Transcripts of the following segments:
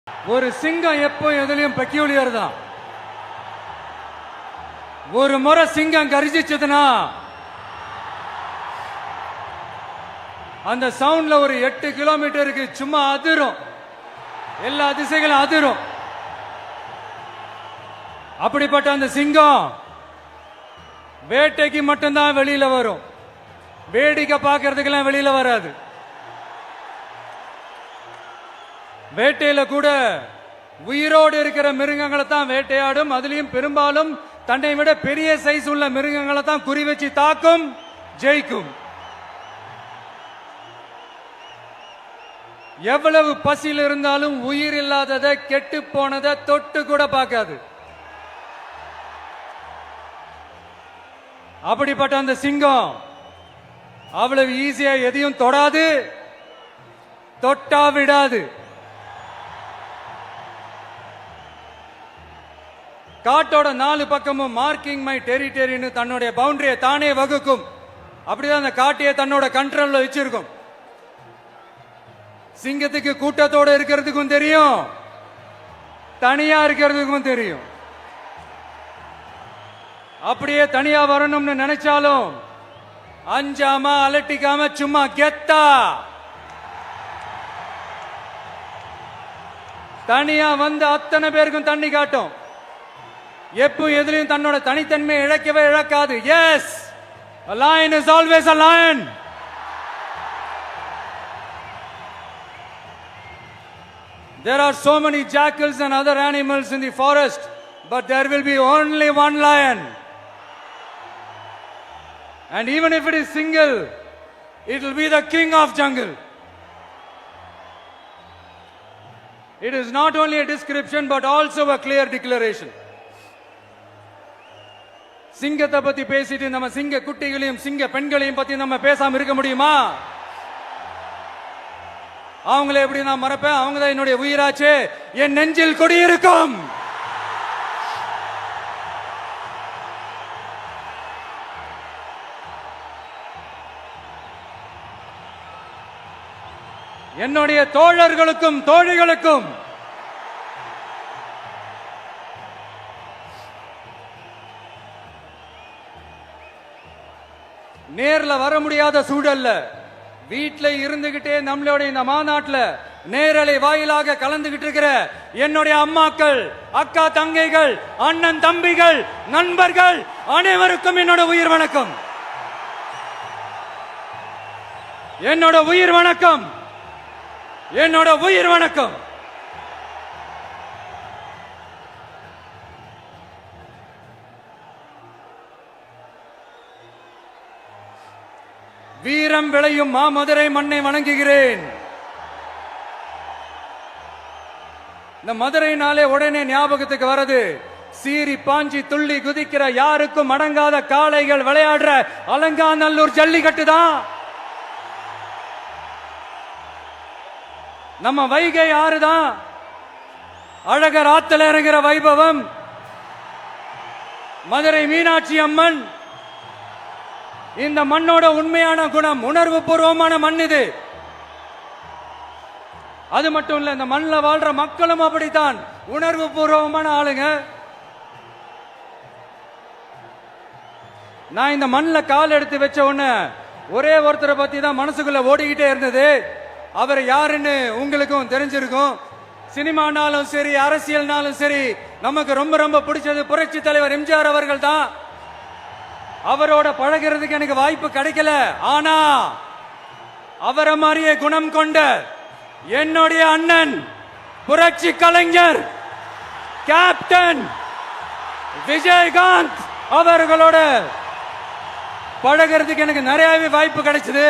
ஒரு சிங்கம் எப்போ எதுலயும் பெக்யூலியர் தான். ஒரு முறை சிங்கம் கரிச்சிச்சதுன்னா அந்த சவுண்ட்ல ஒரு 8 கிலோமீட்டருக்கு சும்மா அதிரும், எல்லா திசைகளும் அதிரும். அப்படிப்பட்ட அந்த சிங்கம் வேட்டைக்கு மட்டும்தான் வெளியில வரும், வேடிக்கை பார்க்கறதுக்கெல்லாம் வெளியில வராது. வேட்டையில கூட உயிரோடு இருக்கிற மிருகங்களை தான் வேட்டையாடும். அதுலயும் பெரும்பாலும் தன்னை விட பெரிய சைஸ் உள்ள மிருகங்களை தான் குறி வச்சு தாக்கும், ஜெயிக்கும். எவ்வளவு பசியில் இருந்தாலும் உயிர் இல்லாததை, கெட்டு போனதை தொட்டு கூட பார்க்காது. அப்படிப்பட்ட அந்த சிங்கம் அவ்வளவு ஈஸியா எதையும் தொடாது, தொட்டா விடாது. காட்டோட 4 பக்கமும் மார்க்கிங் மை டெரிட்டரின்னு தன்னுடைய பவுண்டரியை தானே வகுக்கும். அப்படிதான் அந்த காட்டையே தன்னோட கண்ட்ரோல்ல வச்சிருக்கும். சிங்கத்துக்கு கூட்டத்தோட இருக்கிறதுக்கும் தெரியும், தனியா இருக்கிறதுக்கும் தெரியும். அப்படியே தனியா வரணும்னு நினைச்சாலும் அஞ்சாம அலட்டிக்காம சும்மா கெத்தா தனியா வந்து அத்தனை பேருக்கும் தண்ணி காட்டும். எப்போ எதிலையும் தன்னோட தனித்தன்மையை இழக்கவே இழக்காது. Yes, a lion is always a lion. There are so many jackals and other animals in the forest, but there will be only one lion. And even if it is single, it will be the king of jungle. It is not only a description but also a clear declaration. சிங்கத்தை பத்தி பேசிட்டு நம்ம சிங்க குட்டிகளையும் சிங்க பெண்களையும் பத்தி நம்ம பேசாம இருக்க முடியுமா? அவங்களை எப்படி நான் மறப்பேன்? அவங்க தான் என்னுடைய உயிராச்சே, என் நெஞ்சில் குடியிருக்கும். என்னுடைய தோழர்களுக்கும் தோழிகளுக்கும் நேர்ல வர முடியாத சூழல்ல வீட்டில் இருந்துகிட்டே நம்மளோட இந்த மாநாட்டில் நேரலை வாயிலாக கலந்துகிட்டு இருக்கிற என்னுடைய அம்மாக்கள், அக்கா தங்கைகள், அண்ணன் தம்பிகள், நண்பர்கள் அனைவருக்கும் என்னோட உயிர் வணக்கம். என்னோட உயிர் வணக்கம், என்னோட உயிர் வணக்கம். வீரம் விளையும் மாமதுரை மண்ணை வணங்குகிறேன். இந்த மதுரைனாலே உடனே ஞாபகத்துக்கு வரது சீறி பாஞ்சி துள்ளி குதிக்கிற யாருக்கும் அடங்காத காளைகள் விளையாடுற அலங்காநல்லூர் ஜல்லிக்கட்டு தான். நம்ம வைகை ஆறுதான் அழகர் ஆத்துல இறங்குற வைபவம். மதுரை மீனாட்சி அம்மன் இந்த மண்ணோட உண்மையான குணம், உணர்வு பூர்வமான மண் இது. அது மட்டும் இல்ல, இந்த மண்ணில் வாழ்ற மக்களும் அப்படித்தான் உணர்வு பூர்வமான ஆளுங்க. நான் இந்த மண்ணில் கால் எடுத்து வச்ச உடனே ஒரே ஒருத்தரை பத்தி தான் மனசுக்குள்ள ஓடிக்கிட்டே இருந்தது. அவர் யாருன்னு உங்களுக்கும் தெரிஞ்சிருக்கும். சினிமானாலும் சரி, அரசியல்னாலும் சரி, நமக்கு ரொம்ப ரொம்ப பிடிச்சது புரட்சி தலைவர் எம்ஜிஆர் அவர்கள் தான். அவரோட பழகிறதுக்கு எனக்கு வாய்ப்பு கிடைக்கல. ஆனா அவரை மாதிரியே குணம் கொண்ட என்னுடைய அண்ணன் புரட்சி கலைஞர் கேப்டன் விஜயகாந்த் அவர்களோட பழகிறதுக்கு எனக்கு நிறையவே வாய்ப்பு கிடைச்சது.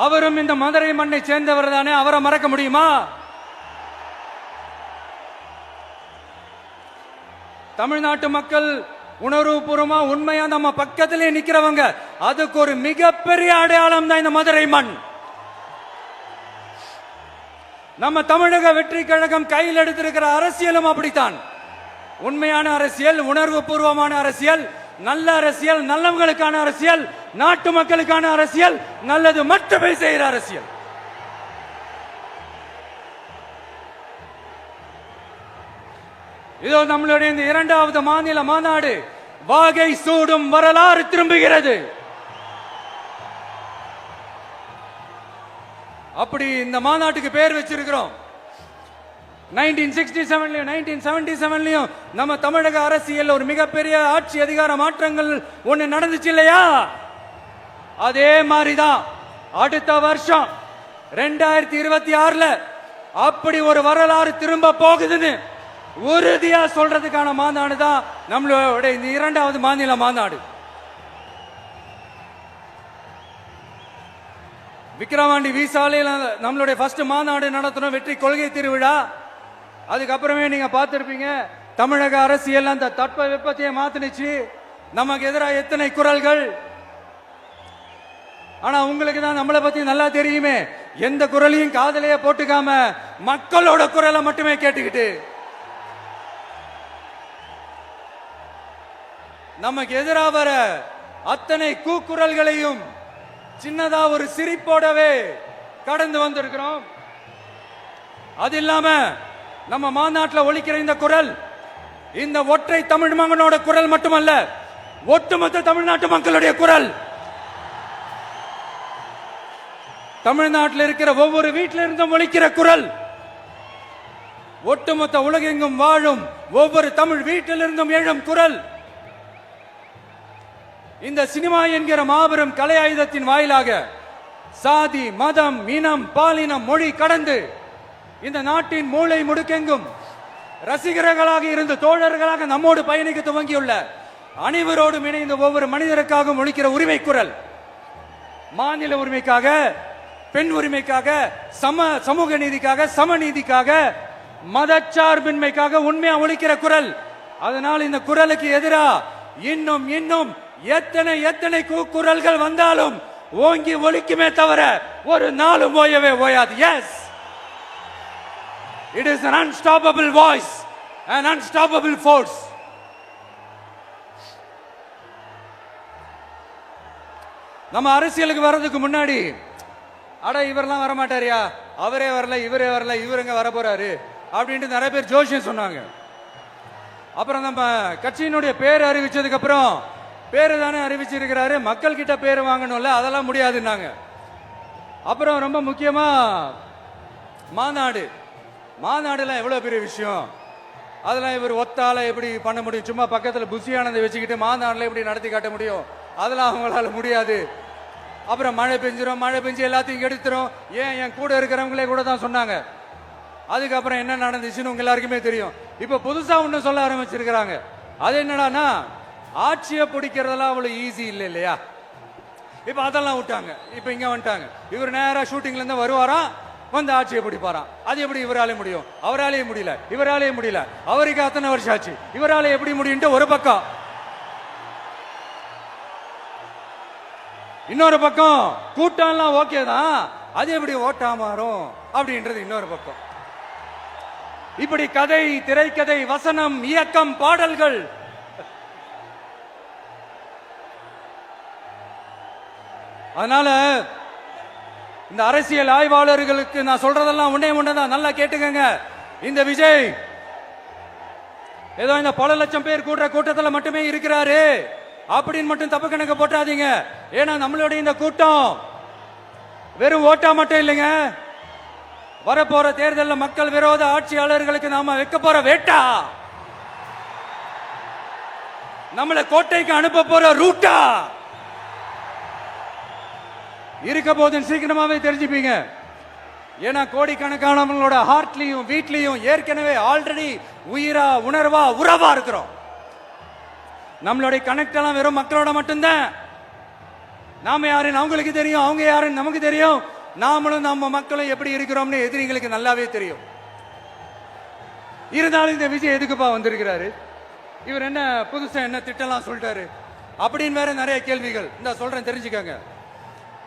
அவரும் இந்த மதுரை மண்ணை சேர்ந்தவர் தானே, அவரை மறக்க முடியுமா? தமிழ்நாட்டு மக்கள் உணர்வுபூர்வமா உண்மையா நம்ம பக்கத்திலே நிக்கிறவங்க, அதுக்கு ஒரு மிகப்பெரிய அடையாளம் தான் இந்த மதுரை மண். நம்ம தமிழக வெற்றி கழகம் கையில் எடுத்திருக்கிற அரசியலும் அப்படித்தான். உண்மையான அரசியல், உணர்வு பூர்வமான அரசியல், நல்ல அரசியல், நல்லவங்களுக்கான அரசியல், நாட்டு மக்களுக்கான அரசியல், நல்லது மட்டுமே செய்கிற அரசியல். இதோ நம்மளுடைய இந்த இரண்டாவது மாநில மாநாடு வாகை சூடும் வரலாறு திரும்புகிறது. அப்படி இந்த மாநாட்டுக்கு பேர் வச்சிருக்கிறோம். 1967லயும் 1977லயும் நம்ம தமிழக அரசியல் ஒரு மிகப்பெரிய ஆட்சி அதிகார மாற்றங்கள் ஒண்ணு நடந்துச்சு இல்லையா? அதே மாதிரிதான் அடுத்த வருஷம் 2026ல அப்படி ஒரு வரலாறு திரும்ப போகுதுன்னு உறுதியா சொல்றதுக்கான மாநாடு தான் நம்மளோட இந்த இரண்டாவது மாநில மாநாடு. விக்கிரவாண்டி வீசாலையில் நம்மளுடைய ஃபர்ஸ்ட் மாநாடு நடத்தணும், வெற்றி கொள்கை திருவிழா. அதுக்கப்புறமே நீங்க பார்த்திருப்பீங்க தமிழக அரசியல் அந்த தட்ப வெப்பத்தையே மாத்தினுச்சு. நமக்கு எதிராக எத்தனை குரல்கள். ஆனா உங்களுக்கு தான் நம்மளை பத்தி நல்லா தெரியுமே, எந்த குரலையும் காதலையே போட்டுக்காம மக்களோட குரலை மட்டுமே கேட்டுக்கிட்டு நமக்கு எதிராக வர அத்தனை கூக்குரல்களையும் சின்னதா ஒரு சிரிப்போடவே கடந்து வந்திருக்கிறோம். அது இல்லாம நம்ம மாநாட்டில் ஒலிக்கிற இந்த குரல் இந்த ஒற்றை தமிழ் மகனோட குரல் மட்டுமல்ல, ஒட்டுமொத்த தமிழ்நாட்டு மக்களுடைய குரல். தமிழ்நாட்டில் இருக்கிற ஒவ்வொரு வீட்டில இருந்தும் ஒலிக்கிற குரல், ஒட்டுமொத்த உலகெங்கும் வாழும் ஒவ்வொரு தமிழ் வீட்டிலிருந்தும் எழும் குரல். இந்த சினிமா என்கிற மாபெரும் கலை ஆயுதத்தின் வாயிலாக சாதி, மதம், இனம், பாலினம், மொழி கடந்து இந்த நாட்டின் மூளை முடுக்கெங்கும் ரசிகர்களாக இருந்து தோழர்களாக நம்மோடு பயணிக்க துவங்கியுள்ள அனைவரோடும் இணைந்த ஒவ்வொரு மனிதருக்காகவும் ஒலிக்கிற உரிமை குரல். மாநில உரிமைக்காக, பெண் உரிமைக்காக, சமூக நீதிக்காக, சமநீதிக்காக, மதச்சார்பின்மைக்காக உண்மையா ஒலிக்கிற குரல். அதனால் இந்த குரலுக்கு எதிராக இன்னும் இன்னும் எத்தனை எத்தனை குரல்கள் வந்தாலும் ஓங்கி ஒலிக்குமே தவிர ஒரு நாளும் ஓயவே ஓயாது. Yes, it is an unstoppable voice, an unstoppable force. நம்ம அரசியலுக்கு வர்றதுக்கு முன்னாடி அட இவரெல்லாம் வர மாட்டாரியா, அவரே வரல, இவரே வரல, இவருங்க வர போறாரு அப்படின்ட்டு நிறைய பேர் ஜோசியம் சொன்னாங்க. அப்புறம் நம்ம கட்சியினுடைய பேர் அறிவிச்சதுக்கு அப்புறம் பேரு தானே அறிவிச்சிருக்கிறாரு, மக்கள் கிட்ட பேர் வாங்கணும்ல, அதெல்லாம் முடியாதுன்னாங்க. அப்புறம் ரொம்ப முக்கியமா மாநாடுலாம் எவ்வளவு பெரிய விஷயம், அதெல்லாம் இவர் ஒத்தால எப்படி பண்ண முடியும், சும்மா பக்கத்தில் புஷியானதை வச்சுக்கிட்டு மாநாடுல எப்படி நடத்தி காட்ட முடியும், அதெல்லாம் அவங்களால முடியாது. அப்புறம் மழை பெஞ்சு எல்லாத்தையும் எடுத்துரும். ஏன் என் கூட இருக்கிறவங்களே கூட தான் சொன்னாங்க. அதுக்கப்புறம் என்ன நடந்துச்சுன்னு உங்க எல்லாருக்குமே தெரியும். இப்ப புதுசா ஒண்ணு சொல்ல ஆரம்பிச்சிருக்கிறாங்க. அது என்னடானா, ஆட்சியை பிடிக்கிறதெல்லாம் அவ்வளவு ஈஸி இல்லை இல்லையா. இப்ப அதெல்லாம் விட்டாங்க, இப்ப இங்க வந்துட்டாங்க. இவர் நேரா ஷூட்டிங்ல இருந்து வருவாராம், வந்து ஆட்சியை பிடிப்பாராம். அது எப்படி இவராலே முடியும், அவராலேயே முடியல, இவராலேயே முடியல, அவருக்கு அத்தனை வருஷம் ஆச்சு, இவராலே எப்படி முடியும் ஒரு பக்கம். இன்னொரு பக்கம் கூட்டம்லாம் ஓகே தான், அது எப்படி ஓட்டா மாறும் அப்படின்றது இன்னொரு பக்கம். இப்படி கதை, திரைக்கதை, வசனம், இயக்கம், பாடல்கள், அதனால இந்த அரசியல் ஆய்வாளர்களுக்கு நான் சொல்றதெல்லாம் ஒன்னேதான், நல்லா கேட்டுக்கங்க. இந்த விஜய் ஏதோ இந்த பல லட்சம் பேர் கூடுற கூட்டத்தில் மட்டுமே இருக்கிறாரு அப்படின்னு மட்டும் தப்பு கணக்கு போட்டாதீங்க. ஏன்னா நம்மளுடைய இந்த கூட்டம் வெறும் ஓட்டா மட்டும் இல்லைங்க, வரப்போற தேர்தலில் மக்கள் விரோத ஆட்சியாளர்களுக்கு நாம வைக்க போற வேட்டா, நம்மளை கோட்டைக்கு அனுப்ப போற ரூட்டா இருக்க போதுன்னு சீக்கிரமாவே தெரிஞ்சுப்பீங்க. ஏன்னா கோடிக்கணக்கானவங்களோட ஹார்ட்லயும் வீட்லயும் ஏற்கனவே ஆல்ரெடி உயிரா, உணர்வா, உறவா இருக்கிறோம். நம்மளுடைய கனெக்ட் எல்லாம் வெறும் மக்களோட மட்டும்தான். நாம யாருன்னு அவங்களுக்கு தெரியும், அவங்க யாருன்னு நமக்கு தெரியும். நாமளும் நம்ம மக்களும் எப்படி இருக்கிறோம்னு எதிரிங்களுக்கு நல்லாவே தெரியும். இருந்தாலும் இந்த விஜய் எதுக்குப்பா வந்திருக்கிறாரு, இவர் என்ன புதுசா என்ன திட்டம்லாம் சொல்லிட்டாரு அப்படின்னு வேற நிறைய கேள்விகள். இந்த சொல்றேன் தெரிஞ்சுக்கங்க.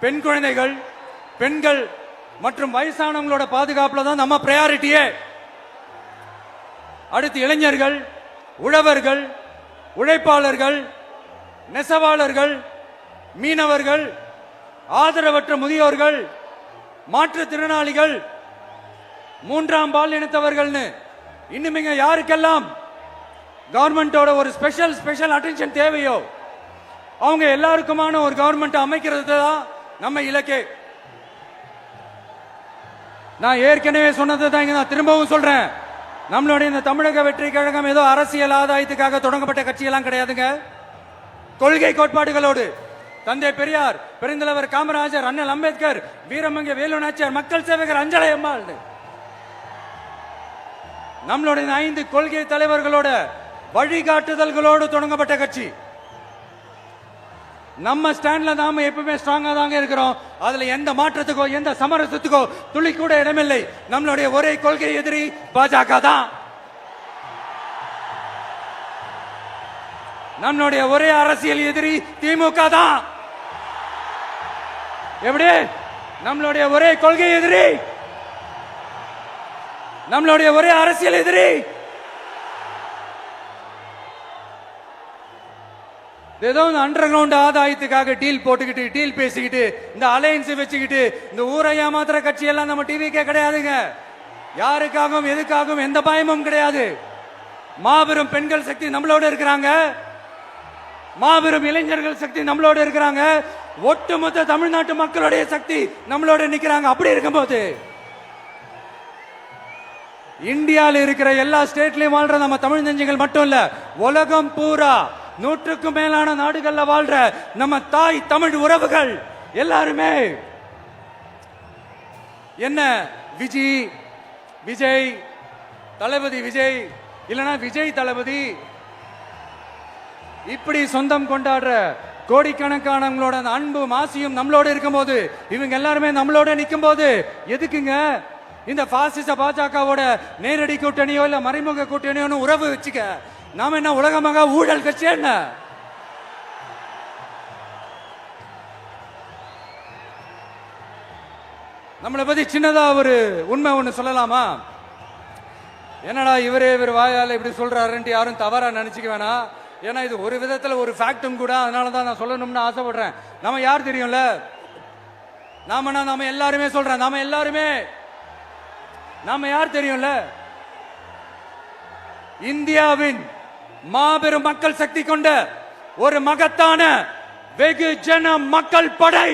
பெண் குழந்தைகள், பெண்கள் மற்றும் வயசானவங்களோட பாதுகாப்புல தான் நம்ம பிரையாரிட்டியே. அடுத்து இளைஞர்கள், உழவர்கள், உழைப்பாளர்கள், நெசவாளர்கள், மீனவர்கள், ஆதரவற்ற முதியோர்கள், மாற்றுத்திறனாளிகள், மூன்றாம் பால் இனத்தவர்கள்னு இன்னும் யாருக்கெல்லாம் கவர்மெண்டோட ஒரு ஸ்பெஷல் அட்டென்ஷன் தேவையோ அவங்க எல்லாருக்குமான ஒரு கவர்மெண்ட் அமைக்கிறது தான் நம்ம இலக்கே. நான் ஏற்கனவே சொன்னது தான் நான் திரும்பவும் சொல்றேன். நம்மளுடைய இந்த தமிழக வெற்றி கழகம் ஏதோ அரசியல் ஆதாயத்துக்காக தொடங்கப்பட்ட கட்சியெல்லாம் கிடையாதுங்க. கொள்கை கோட்பாடுகளோடு தந்தை பெரியார், பெருந்தலைவர் காமராஜர், அண்ணல் அம்பேத்கர், வீரமங்க வேலு நாச்சியார், மக்கள் சேவகர் அஞ்சலை அம்மாள், நம்மளுடைய 5 கொள்கை தலைவர்களோட வழிகாட்டுதல்களோடு தொடங்கப்பட்ட கட்சி. நம்ம ஸ்டாண்ட்ல நாம எப்பவுமே ஸ்ட்ராங்கா தாங்க இருக்கிறோம். அதுல எந்த மாற்றத்துக்கோ எந்த சமரசத்துக்கோ துளி கூட இடமில்லை. நம்மளுடைய ஒரே கொள்கை எதிரி பாஜக தான். நம்மளுடைய ஒரே அரசியல் எதிரி திமுக தான். எப்படி? நம்மளுடைய ஒரே கொள்கை எதிரி, நம்மளுடைய ஒரே அரசியல் எதிரி ஏதோ அண்டர் கிரவுண்ட் ஆதாயத்துக்காக டீல் போட்டுக்கிட்டு டீல் பேசிக்கிட்டு இந்த அலையன்ஸ் வச்சுக்கிட்டு இந்த ஊரை ஏமாத்துற கட்சி எல்லாம் நம்ம டிவிக்கே கிடையாதுங்க. யாருக்காகவும் எதுக்காகவும் எந்த பயமும் கிடையாது. மாபெரும் பெண்கள் சக்தி நம்மளோட இருக்கிறாங்க, மாபெரும் இளைஞர்கள் சக்தி நம்மளோட இருக்கிறாங்க, ஒட்டுமொத்த தமிழ்நாட்டு மக்களுடைய சக்தி நம்மளோட நிக்கிறாங்க. அப்படி இருக்கும்போது இந்தியாவில் இருக்கிற எல்லா ஸ்டேட்லயும் வாழ்ற நம்ம தமிழ் நெஞ்சங்கள் மட்டும் இல்ல, உலகம் பூரா 100க்கும் மேலான நாடுகள்ல வாழ்ற நம்ம தாய் தமிழ் உறவுகள் எல்லாருமே என்ன விஜய் தளபதி விஜய் இல்லனா விஜய் தளபதி இப்படி சொந்தம் கொண்டாடுற கோடிக்கணக்கானவங்களோட அன்பு மாசியும் நம்மளோட இருக்கும்போது, இவங்க எல்லாருமே நம்மளோட நிற்கும் போது எதுக்குங்க இந்த பாசிச பாஜகவோட நேரடி கூட்டணியோ இல்ல மறைமுக கூட்டணியோ உறவு வச்சுக்க? நாம என்ன உலகமாக ஊழல் கட்சி என்ன? நம்மளை பத்தி சின்னதா ஒரு உண்மை ஒண்ணு சொல்லலாமா? என்னடா இவர் வாயால இப்படி சொல்றாருன்ட்டு யாரும் தவறா நினைச்சுக்க வேணாம். ஏன்னா இது ஒரு விதத்துல ஒரு ஃபேக்டும் கூட. அதனாலதான் நான் சொல்லணும்னு ஆசைப்படுறேன். நம்ம யார் தெரியும்ல? நாம எல்லாருமே சொல்றேன். நாம யார் தெரியும்ல? இந்தியாவின் மாபெரும் மக்கள் சக்தி கொண்ட ஒரு மகத்தான வெகுஜன மக்கள் படை.